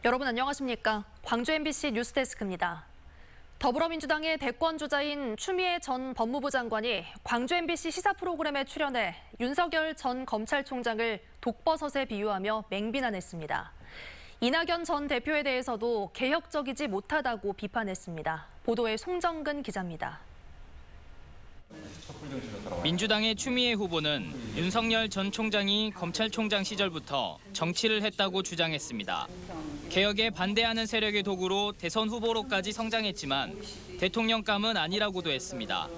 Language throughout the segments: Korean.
여러분 안녕하십니까? 광주 MBC 뉴스데스크입니다. 더불어민주당의 대권 주자인 추미애 전 법무부 장관이 광주 MBC 시사 프로그램에 출연해 윤석열 전 검찰총장을 독버섯에 비유하며 맹비난했습니다. 이낙연 전 대표에 대해서도 개혁적이지 못하다고 비판했습니다. 보도에 송정근 기자입니다. 민주당의 추미애 후보는 윤석열 전 총장이 검찰총장 시절부터 정치를 했다고 주장했습니다. 개혁에 반대하는 세력의 도구로 대선 후보로까지 성장했지만 대통령감은 아니라고도 했습니다.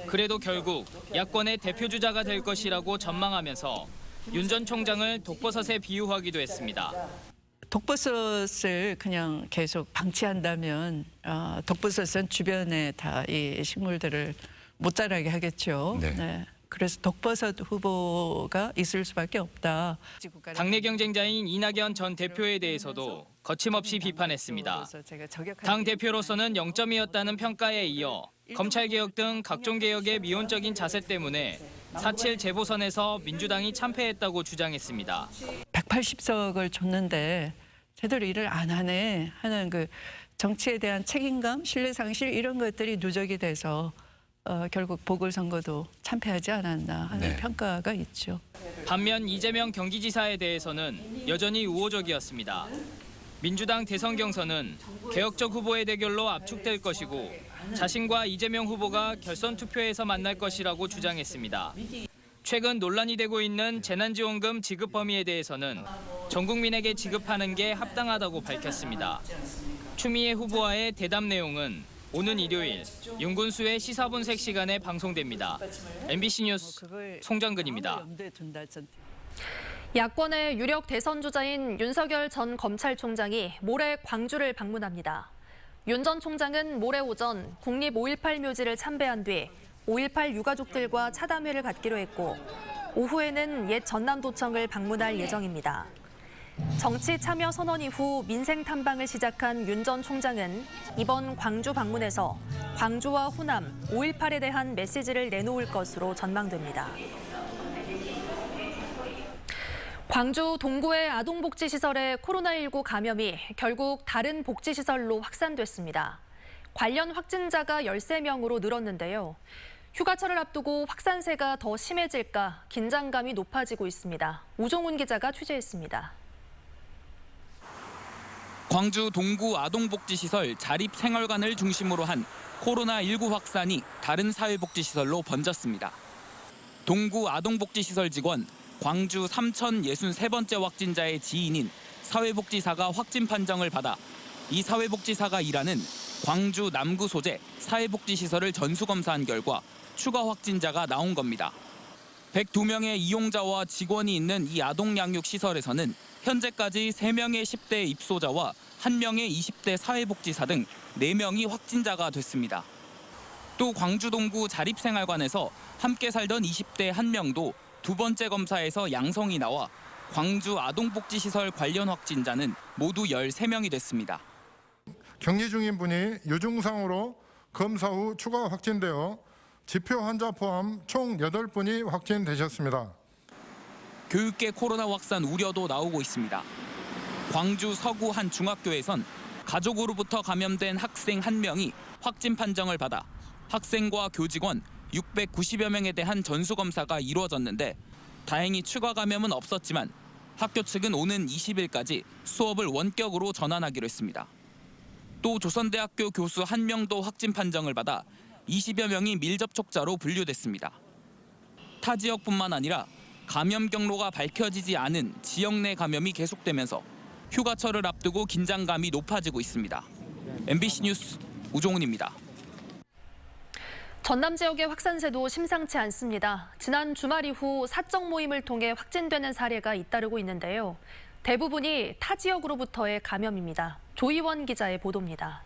그래도 결국 야권의 대표주자가 될 것이라고 전망하면서 윤 전 총장을 독버섯에 비유하기도 했습니다. 독버섯을 그냥 계속 방치한다면 독버섯은 주변에 다 이 식물들을 못 자라게 하겠죠. 네. 그래서 독버섯 후보가 있을 수밖에 없다. 당내 경쟁자인 이낙연 전 대표에 대해서도 거침없이 비판했습니다. 당 대표로서는 0점이었다는 평가에 이어 검찰개혁 등 각종 개혁의 미온적인 자세 때문에 4.7 재보선에서 민주당이 참패했다고 주장했습니다. 180석을 줬는데 제대로 일을 안 하네 하는 그 정치에 대한 책임감, 신뢰상실 이런 것들이 누적이 돼서 결국 보궐선거도 참패하지 않았나 하는 평가가 있죠. 반면 이재명 경기지사에 대해서는 여전히 우호적이었습니다. 민주당 대선 경선은 개혁적 후보의 대결로 압축될 것이고 자신과 이재명 후보가 결선 투표에서 만날 것이라고 주장했습니다. 최근 논란이 되고 있는 재난지원금 지급 범위에 대해서는 전 국민에게 지급하는 게 합당하다고 밝혔습니다. 추미애 후보와의 대담 내용은 오는 일요일 윤군수의 시사분석 시간에 방송됩니다. MBC 뉴스 송정근입니다. 야권의 유력 대선 주자인 윤석열 전 검찰총장이 모레 광주를 방문합니다. 윤 전 총장은 모레 오전 국립 5.18 묘지를 참배한 뒤 5.18 유가족들과 차담회를 갖기로 했고 오후에는 옛 전남도청을 방문할 예정입니다. 정치 참여 선언 이후 민생 탐방을 시작한 윤 전 총장은 이번 광주 방문에서 광주와 호남, 5.18에 대한 메시지를 내놓을 것으로 전망됩니다. 광주 동구의 아동복지시설의 코로나19 감염이 결국 다른 복지시설로 확산됐습니다. 관련 확진자가 13명으로 늘었는데요. 휴가철을 앞두고 확산세가 더 심해질까 긴장감이 높아지고 있습니다. 우종훈 기자가 취재했습니다. 광주 동구 아동복지시설 자립생활관을 중심으로 한 코로나19 확산이 다른 사회복지시설로 번졌습니다. 동구 아동복지시설 직원 광주 3,063번째 확진자의 지인인 사회복지사가 확진 판정을 받아 이 사회복지사가 일하는 광주 남구 소재 사회복지시설을 전수검사한 결과 추가 확진자가 나온 겁니다. 102명의 이용자와 직원이 있는 이 아동양육시설에서는 현재까지 3명의 10대 입소자와 1명의 20대 사회복지사 등 4명이 확진자가 됐습니다. 또 광주 동구 자립생활관에서 함께 살던 20대 1명도 두 번째 검사에서 양성이 나와 광주 아동복지시설 관련 확진자는 모두 13명이 됐습니다. 격리 중인 분이 유증상으로 검사 후 추가 확진되어 지표 환자 포함 총 8분이 확진되셨습니다. 교육계 코로나 확산 우려도 나오고 있습니다. 광주 서구 한 중학교에선 가족으로부터 감염된 학생 1명이 확진 판정을 받아 학생과 교직원 690여 명에 대한 전수검사가 이루어졌는데 다행히 추가 감염은 없었지만 학교 측은 오는 20일까지 수업을 원격으로 전환하기로 했습니다. 또 조선대학교 교수 1명도 확진 판정을 받아 20여 명이 밀접촉자로 분류됐습니다. 타 지역뿐만 아니라 감염 경로가 밝혀지지 않은 지역 내 감염이 계속되면서 휴가철을 앞두고 긴장감이 높아지고 있습니다. MBC 뉴스 우종훈입니다. 전남 지역의 확산세도 심상치 않습니다. 지난 주말 이후 사적 모임을 통해 확진되는 사례가 잇따르고 있는데요. 대부분이 타 지역으로부터의 감염입니다. 조희원 기자의 보도입니다.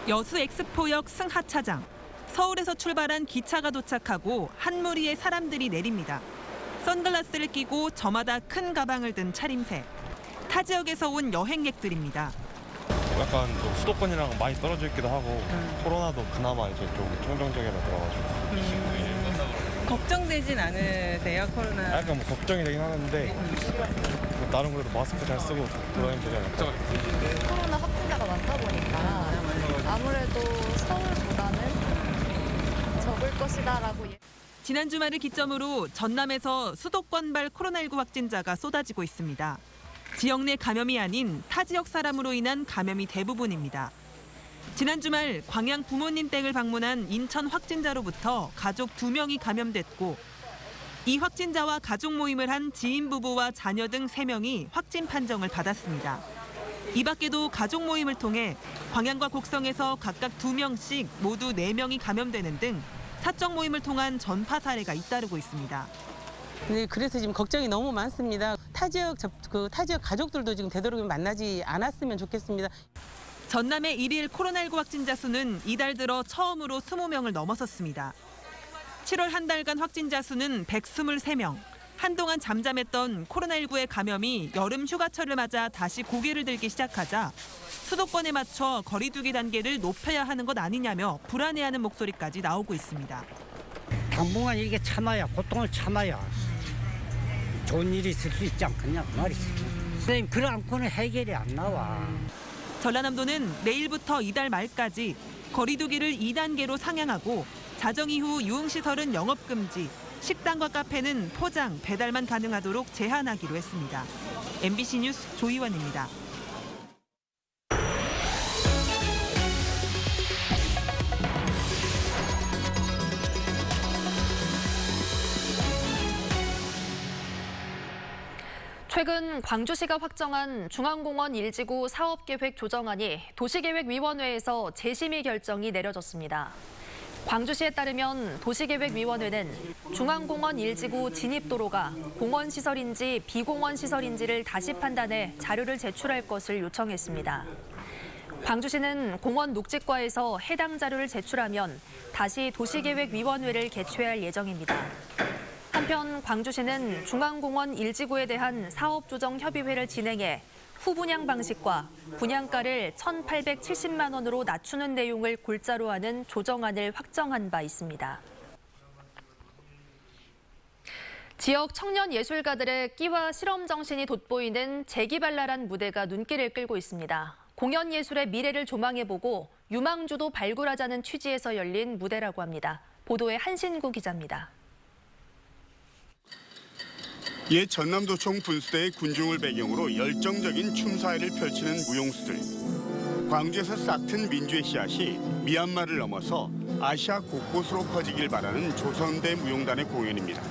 여수 엑스포역 승하차장. 서울에서 출발한 기차가 도착하고 한 무리의 사람들이 내립니다. 선글라스를 끼고 저마다 큰 가방을 든 차림새. 타 지역에서 온 여행객들입니다. 약간 수도권이랑 많이 떨어져 있기도 하고 코로나도 그나마 이제 좀 청정적이라 들어가지고 걱정되진 않으세요, 코로나? 약간 걱정이 되긴 하는데 나름 그래도 마스크 잘 쓰고 돌아다니면 되지 않을까. 코로나 확진자가 많다 보니까 아무래도 서울보다는 적을 것이다라고. 지난 주말을 기점으로 전남에서 수도권발 코로나19 확진자가 쏟아지고 있습니다. 지역 내 감염이 아닌 타 지역 사람으로 인한 감염이 대부분입니다. 지난 주말 광양 부모님 댁을 방문한 인천 확진자로부터 가족 2명이 감염됐고 이 확진자와 가족 모임을 한 지인 부부와 자녀 등 3명이 확진 판정을 받았습니다. 이 밖에도 가족 모임을 통해 광양과 곡성에서 각각 2명씩 모두 4명이 감염되는 등 사적 모임을 통한 전파 사례가 잇따르고 있습니다. 네, 그래서 지금 걱정이 너무 많습니다. 타 지역 가족들도 지금 되도록이면 만나지 않았으면 좋겠습니다. 전남의 1일 코로나19 확진자 수는 이달 들어 처음으로 20명을 넘어섰습니다. 7월 한 달간 확진자 수는 123명. 한동안 잠잠했던 코로나19의 감염이 여름 휴가철을 맞아 다시 고개를 들기 시작하자 수도권에 맞춰 거리 두기 단계를 높여야 하는 것 아니냐며 불안해하는 목소리까지 나오고 있습니다. 당분간 이렇게 참아야, 고통을 참아야 좋은 일이 있을 수 있지 않겠냐 그 말이지. 선생님, 그래 않고는 해결이 안 나와. 전라남도는 내일부터 이달 말까지 거리 두기를 2단계로 상향하고 자정 이후 유흥시설은 영업금지, 식당과 카페는 포장, 배달만 가능하도록 제한하기로 했습니다. MBC 뉴스 조이원입니다. 최근 광주시가 확정한 중앙공원 1지구 사업계획 조정안이 도시계획위원회에서 재심의 결정이 내려졌습니다. 광주시에 따르면 도시계획위원회는 중앙공원 1지구 진입도로가 공원시설인지 비공원시설인지를 다시 판단해 자료를 제출할 것을 요청했습니다. 광주시는 공원 녹지과에서 해당 자료를 제출하면 다시 도시계획위원회를 개최할 예정입니다. 한편 광주시는 중앙공원 1지구에 대한 사업조정협의회를 진행해 후분양 방식과 분양가를 1,870만 원으로 낮추는 내용을 골자로 하는 조정안을 확정한 바 있습니다. 지역 청년 예술가들의 끼와 실험 정신이 돋보이는 재기발랄한 무대가 눈길을 끌고 있습니다. 공연 예술의 미래를 조망해보고 유망주도 발굴하자는 취지에서 열린 무대라고 합니다. 보도에 한신구 기자입니다. 옛 전남도청 분수대의 군중을 배경으로 열정적인 춤사위를 펼치는 무용수들. 광주에서 싹튼 민주의 씨앗이 미얀마를 넘어서 아시아 곳곳으로 퍼지길 바라는 조선대 무용단의 공연입니다.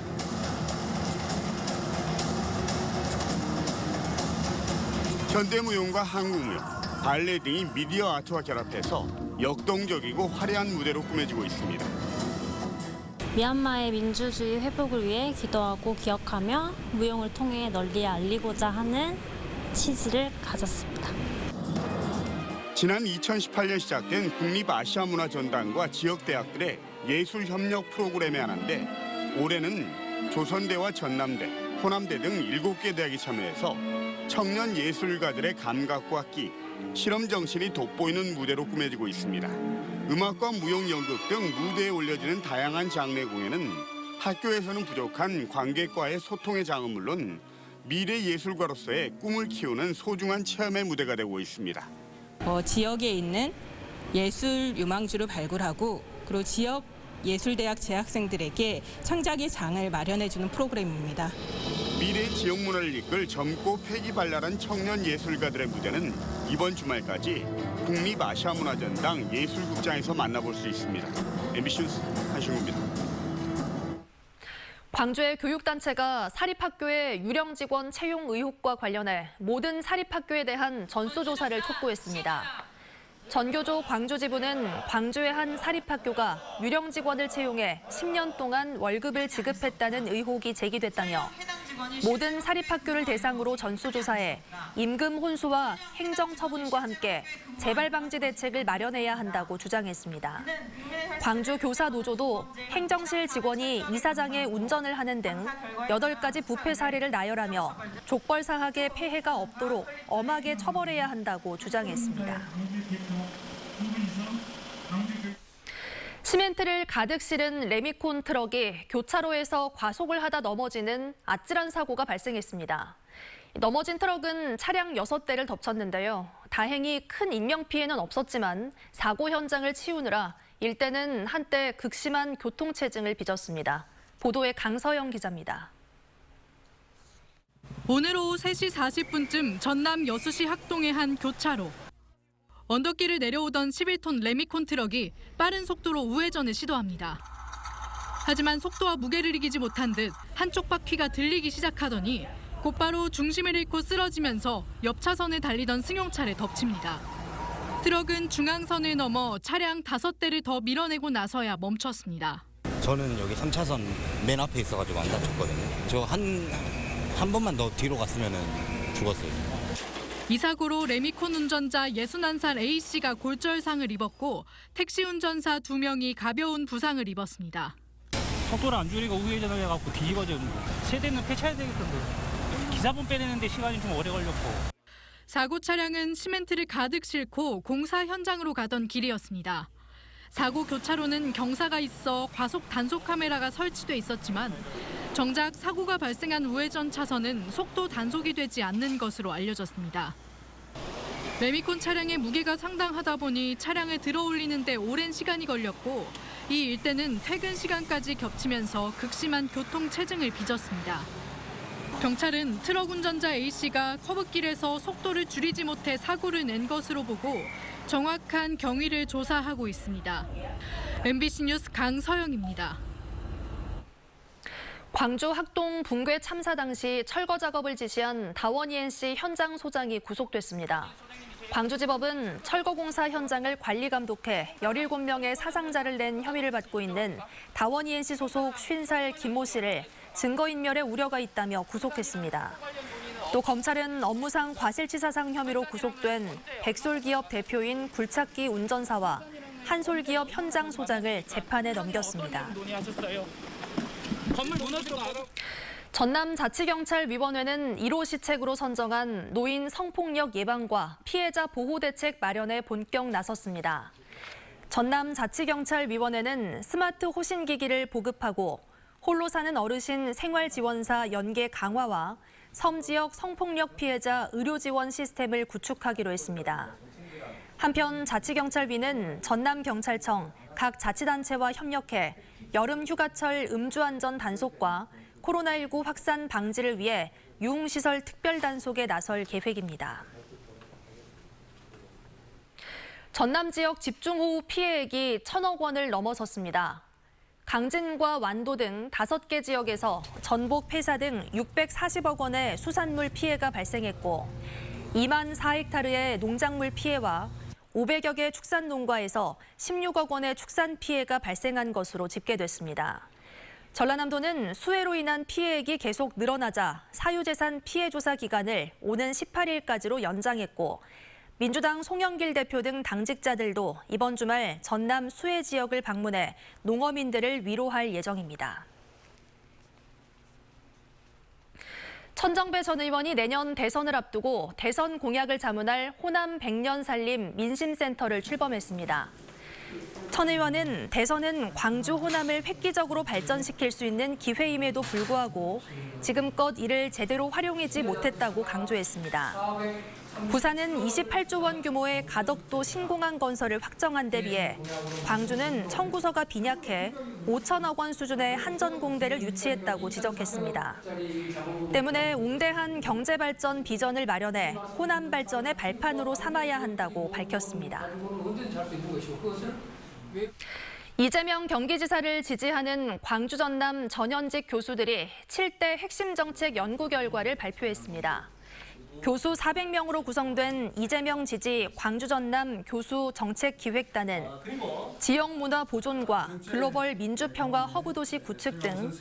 현대무용과 한국무용, 발레 등이 미디어 아트와 결합해서 역동적이고 화려한 무대로 꾸며지고 있습니다. 미얀마의 민주주의 회복을 위해 기도하고 기억하며 무용을 통해 널리 알리고자 하는 취지를 가졌습니다. 지난 2018년 시작된 국립아시아문화전당과 지역대학들의 예술협력 프로그램의 하나인데 올해는 조선대와 전남대, 호남대 등 7개 대학이 참여해서 청년 예술가들의 감각과 끼, 실험 정신이 돋보이는 무대로 꾸며지고 있습니다. 음악과 무용, 연극 등 무대에 올려지는 다양한 장르 공연은 학교에서는 부족한 관객과의 소통의 장은 물론 미래 예술가로서의 꿈을 키우는 소중한 체험의 무대가 되고 있습니다. 지역에 있는 예술 유망주를 발굴하고 그리고 지역 예술대학 재학생들에게 창작의 장을 마련해주는 프로그램입니다. 미래 지역 문화를 이끌 젊고 패기발랄한 청년 예술가들의 무대는 이번 주말까지 국립아시아문화전당 예술극장에서 만나볼 수 있습니다. MBC 뉴스 한신구입니다. 광주의 교육단체가 사립학교의 유령 직원 채용 의혹과 관련해 모든 사립학교에 대한 전수조사를 촉구했습니다. 전교조 광주지부는 광주의 한 사립학교가 유령 직원을 채용해 10년 동안 월급을 지급했다는 의혹이 제기됐다며 모든 사립학교를 대상으로 전수조사해 임금 혼수와 행정처분과 함께 재발 방지 대책을 마련해야 한다고 주장했습니다. 광주교사노조도 행정실 직원이 이사장의 운전을 하는 등 8가지 부패 사례를 나열하며 족벌사학의 폐해가 없도록 엄하게 처벌해야 한다고 주장했습니다. 시멘트를 가득 실은 레미콘 트럭이 교차로에서 과속을 하다 넘어지는 아찔한 사고가 발생했습니다. 넘어진 트럭은 차량 6대를 덮쳤는데요. 다행히 큰 인명피해는 없었지만 사고 현장을 치우느라 일대는 한때 극심한 교통체증을 빚었습니다. 보도에 강서영 기자입니다. 오늘 오후 3시 40분쯤 전남 여수시 학동의 한 교차로. 언덕길을 내려오던 11톤 레미콘 트럭이 빠른 속도로 우회전을 시도합니다. 하지만 속도와 무게를 이기지 못한 듯 한쪽 바퀴가 들리기 시작하더니 곧바로 중심을 잃고 쓰러지면서 옆 차선에 달리던 승용차를 덮칩니다. 트럭은 중앙선을 넘어 차량 5대를 더 밀어내고 나서야 멈췄습니다. 저는 여기 3차선 맨 앞에 있어가지고 안 다쳤거든요. 저 한 번만 더 뒤로 갔으면 죽었어요. 이 사고로 레미콘 운전자 61살 A씨가 골절상을 입었고 택시 운전사 2명이 가벼운 부상을 입었습니다. 속도를 안 줄이고 우회전을 해갖고 뒤집어졌는데 세대는 폐차해야 되겠던데 기사분 빼내는데 시간이 좀 오래 걸렸고. 사고 차량은 시멘트를 가득 싣고 공사 현장으로 가던 길이었습니다. 사고 교차로는 경사가 있어 과속 단속 카메라가 설치돼 있었지만 정작 사고가 발생한 우회전 차선은 속도 단속이 되지 않는 것으로 알려졌습니다. 레미콘 차량의 무게가 상당하다 보니 차량을 들어올리는 데 오랜 시간이 걸렸고 이 일대는 퇴근 시간까지 겹치면서 극심한 교통체증을 빚었습니다. 경찰은 트럭 운전자 A씨가 커브길에서 속도를 줄이지 못해 사고를 낸 것으로 보고 정확한 경위를 조사하고 있습니다. MBC 뉴스 강서영입니다. 광주 학동 붕괴 참사 당시 철거 작업을 지시한 다원 ENC 현장 소장이 구속됐습니다. 광주지법은 철거공사 현장을 관리 감독해 17명의 사상자를 낸 혐의를 받고 있는 다원 ENC 소속 50살 김모 씨를 증거인멸의 우려가 있다며 구속했습니다. 또 검찰은 업무상 과실치사상 혐의로 구속된 백솔기업 대표인 굴착기 운전사와 한솔기업 현장 소장을 재판에 넘겼습니다. 전남자치경찰위원회는 1호 시책으로 선정한 노인 성폭력 예방과 피해자 보호 대책 마련에 본격 나섰습니다. 전남자치경찰위원회는 스마트 호신기기를 보급하고 홀로 사는 어르신 생활지원사 연계 강화와 섬 지역 성폭력 피해자 의료 지원 시스템을 구축하기로 했습니다. 한편 자치경찰위는 전남경찰청, 각 자치단체와 협력해 여름 휴가철 음주안전 단속과 코로나19 확산 방지를 위해 유흥시설 특별 단속에 나설 계획입니다. 전남 지역 집중호우 피해액이 1,000억 원을 넘어섰습니다. 강진과 완도 등 5개 지역에서 전복 폐사 등 640억 원의 수산물 피해가 발생했고 2만 4헥타르의 농작물 피해와 500여 개 축산 농가에서 16억 원의 축산 피해가 발생한 것으로 집계됐습니다. 전라남도는 수해로 인한 피해액이 계속 늘어나자 사유재산 피해 조사 기간을 오는 18일까지로 연장했고 민주당 송영길 대표 등 당직자들도 이번 주말 전남 수해 지역을 방문해 농어민들을 위로할 예정입니다. 천정배 전 의원이 내년 대선을 앞두고 대선 공약을 자문할 호남 백년살림 민심센터를 출범했습니다. 천 의원은 대선은 광주 호남을 획기적으로 발전시킬 수 있는 기회임에도 불구하고 지금껏 이를 제대로 활용하지 못했다고 강조했습니다. 부산은 28조 원 규모의 가덕도 신공항 건설을 확정한 데 비해 광주는 청구서가 빈약해 5천억 원 수준의 한전공대를 유치했다고 지적했습니다. 때문에 웅대한 경제발전 비전을 마련해 호남 발전의 발판으로 삼아야 한다고 밝혔습니다. 이재명 경기지사를 지지하는 광주 전남 전현직 교수들이 7대 핵심 정책 연구 결과를 발표했습니다. 교수 400명으로 구성된 이재명 지지 광주 전남 교수 정책기획단은 지역 문화 보존과 글로벌 민주평화 허브도시 구축 등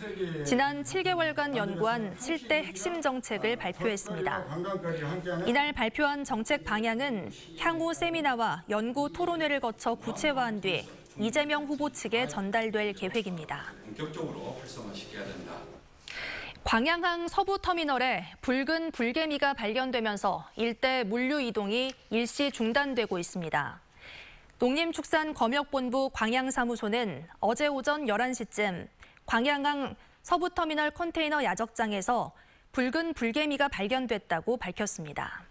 지난 7개월간 연구한 7대 핵심 정책을 발표했습니다. 이날 발표한 정책 방향은 향후 세미나와 연구 토론회를 거쳐 구체화한 뒤 이재명 후보 측에 전달될 계획입니다. 본격적으로 활성화시켜야 된다. 광양항 서부터미널에 붉은 불개미가 발견되면서 일대 물류 이동이 일시 중단되고 있습니다. 농림축산검역본부 광양사무소는 어제 오전 11시쯤 광양항 서부터미널 컨테이너 야적장에서 붉은 불개미가 발견됐다고 밝혔습니다.